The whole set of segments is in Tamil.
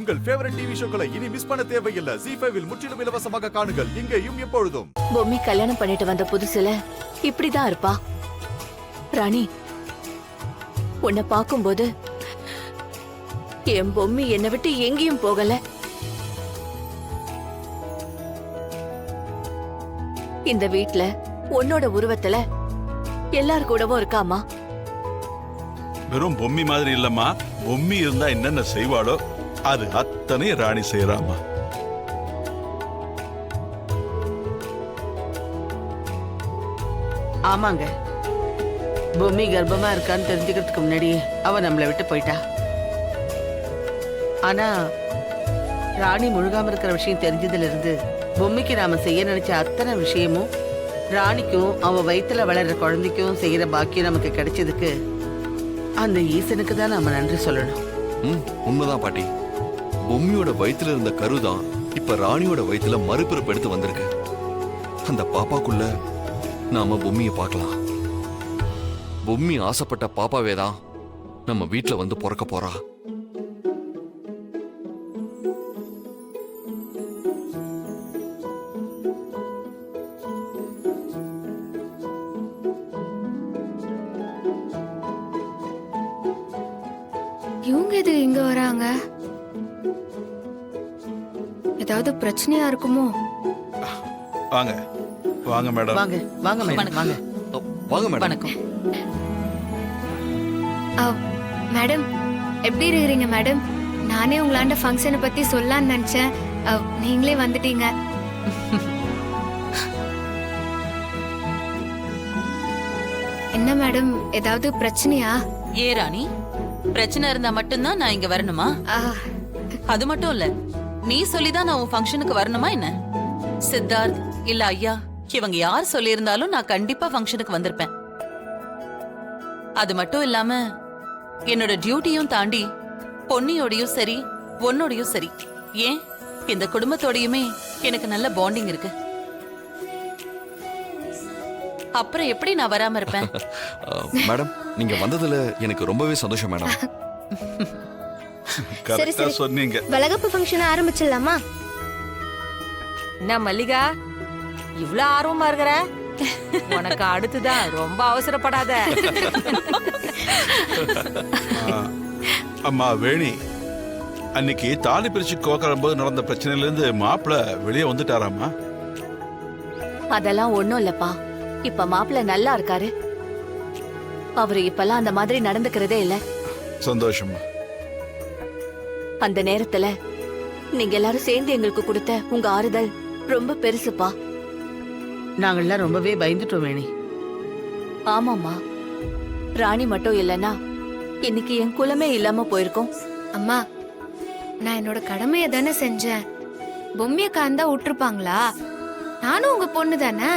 உங்கள் ஃபேவரட் டிவி ஷோக்களை இனி மிஸ் பண்ண தேவையில்லை. ZEE5 இல் முற்றிலும் இலவசமாக காணுங்கள். இங்கேயும் எப்பொழுதும். பொம்மி கல்யாணம் பண்ணிட்டு வந்த புதுசுல இப்படிதான் இருப்பா. ராணி, உன்னை பாக்கும்போது என் பொம்மி என்னை விட்டு எங்கேயும் போகல. இந்த வீட்ல உன்னோட உருவத்துல எல்லார் கூடவும் இருக்காமா. வெறும் பொம்மி மாதிரி இல்லம்மா, பொம்மி இருந்தா என்னென்ன செய்வாளோ அது அத்தனை ராணி செய்யறாமா. ஆமாங்க, பொம்மி கர்ப்பமா இருக்கான்னு தெரிஞ்சுக்கிறதுக்கு முன்னாடி அவ நம்மளை விட்டு போயிட்டா. ஆனா ராணி முழுகாம இருக்கிற விஷயம் தெரிஞ்சதுல இருந்து பொம்மிக்கு நாம செய்ய நினைச்ச அத்தனை விஷயமும் ராணிக்கும் அவ வயித்துல வளர்ற குழந்தைக்கும் செய்யற பாக்கியம் நமக்கு கிடைச்சதுக்கு அந்த ஈசனுக்கு தான் நாம நன்றி சொல்லணும். உண்மைதான் பாட்டி. பொம்மியோட வயித்துல இருந்த கருதான் இப்ப ராணியோட வயித்துல மறுபிறப்பு எடுத்து வந்திருக்கு. அந்த பாப்பாக்குள்ள நாம பொம்மிய பார்க்கலாம். பொம்மி ஆசைப்பட்ட பாப்பாவே தான் நம்ம வீட்டுல வந்து பிறக்க போறா. இவங்க எது இங்க வராங்க? ஏதாவது பிரச்சனையா இருக்குமோ? வாங்க வாங்க மேடம். வாங்க வாங்க மேடம். வாங்க வாங்க மேடம். வணக்கம். மேடம், எப்படி இருக்கிறீங்க மேடம்? நானே உங்களாண்ட ஃபங்க்ஷனை பத்தி சொல்லலாம்னு நினைச்சேன். நீங்களே வந்துட்டீங்க. என்ன மேடம், ஏதாவது பிரச்சனையா? ஏ ராணி, பிரச்சனை இருந்தா மட்டும்தான் நான் இங்க வரணுமா? அது மட்டும் இல்ல, நீ சொல்லிதான் நான் உன் ஃபங்க்ஷனுக்கு வரணுமா என்ன? சித்தார்த் இல்ல ஐயா, இவங்க யார் சொல்லியிருந்தாலும் நான் கண்டிப்பா ஃபங்க்ஷனுக்கு வந்திருப்பேன். அது மட்டும் இல்லாம என்னோட டியூட்டியும் தாண்டி பொன்னியோடையும் சரி உன்னோடையும் சரி, ஏன் இந்த குடும்பத்தோடையுமே எனக்கு நல்ல பாண்டிங் இருக்கு. அப்புறம் எப்படி நான் வராம இருப்பேன்? மேடம், நீங்க வந்ததுல எனக்கு ரொம்பவே சந்தோஷம் மேடம். கரெக்டா சொன்னீங்க. வளகாப்பு ஃபங்க்ஷன் ஆரம்பிச்சிடலாமா? என்ன மல்லிகா, இவ்ளோ ஆர்வமா இருக்கிற? உனக்கு அடுத்துதான், ரொம்ப அவசரப்படாத. அம்மா வேணி, அன்னைக்கு தாலி பிரிச்சு கோக்கறம்போது நடந்த பிரச்சனையில இருந்து மாப்பிள்ள வெளியே வந்துட்டாராமா? அதெல்லாம் ஒண்ணும் இல்லப்பா. இப்ப மாப்பிள்ள நல்லா இருக்காரு. அவரு இப்பெல்லாம் அந்த மாதிரி நடந்துக்கிறதே இல்ல. சந்தோஷமா. அந்த நேரத்துல நீங்க எல்லாரும் சேர்ந்து எங்களுக்கு கொடுத்த உங்க ஆறுதல் ரொம்ப பெருசுப்பா. நாங்கள்லாம் ரொம்பவே பயந்துட்டோம் வேணி. ஆமாம்மா, ராணி மட்டும் இல்லனா இன்னைக்கு என் குலமே இல்லாம போயிருக்கும். அம்மா, நான் என்னோட கடமையை தானே செஞ்சேன். பொம்மியக்கா இருந்தா விட்டுருப்பாங்களா? நானும் உங்க பொண்ணு தானே.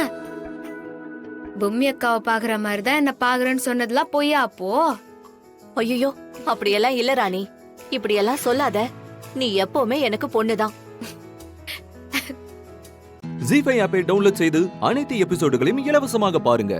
பொம்மியக்காவை பாக்குற மாதிரிதான் என்ன பாக்குறேன்னு சொன்னதெல்லாம் பொய்யா? அப்போ ஐயோ, அப்படியெல்லாம் இல்ல ராணி, இப்படியெல்லாம் சொல்லாத. நீ எப்பவுமே எனக்கு பொண்ணுதான். ZEE5 ஆப்பை டவுன்லோட் செய்து அனைத்து எபிசோடுகளையும் இலவசமாக பாருங்க.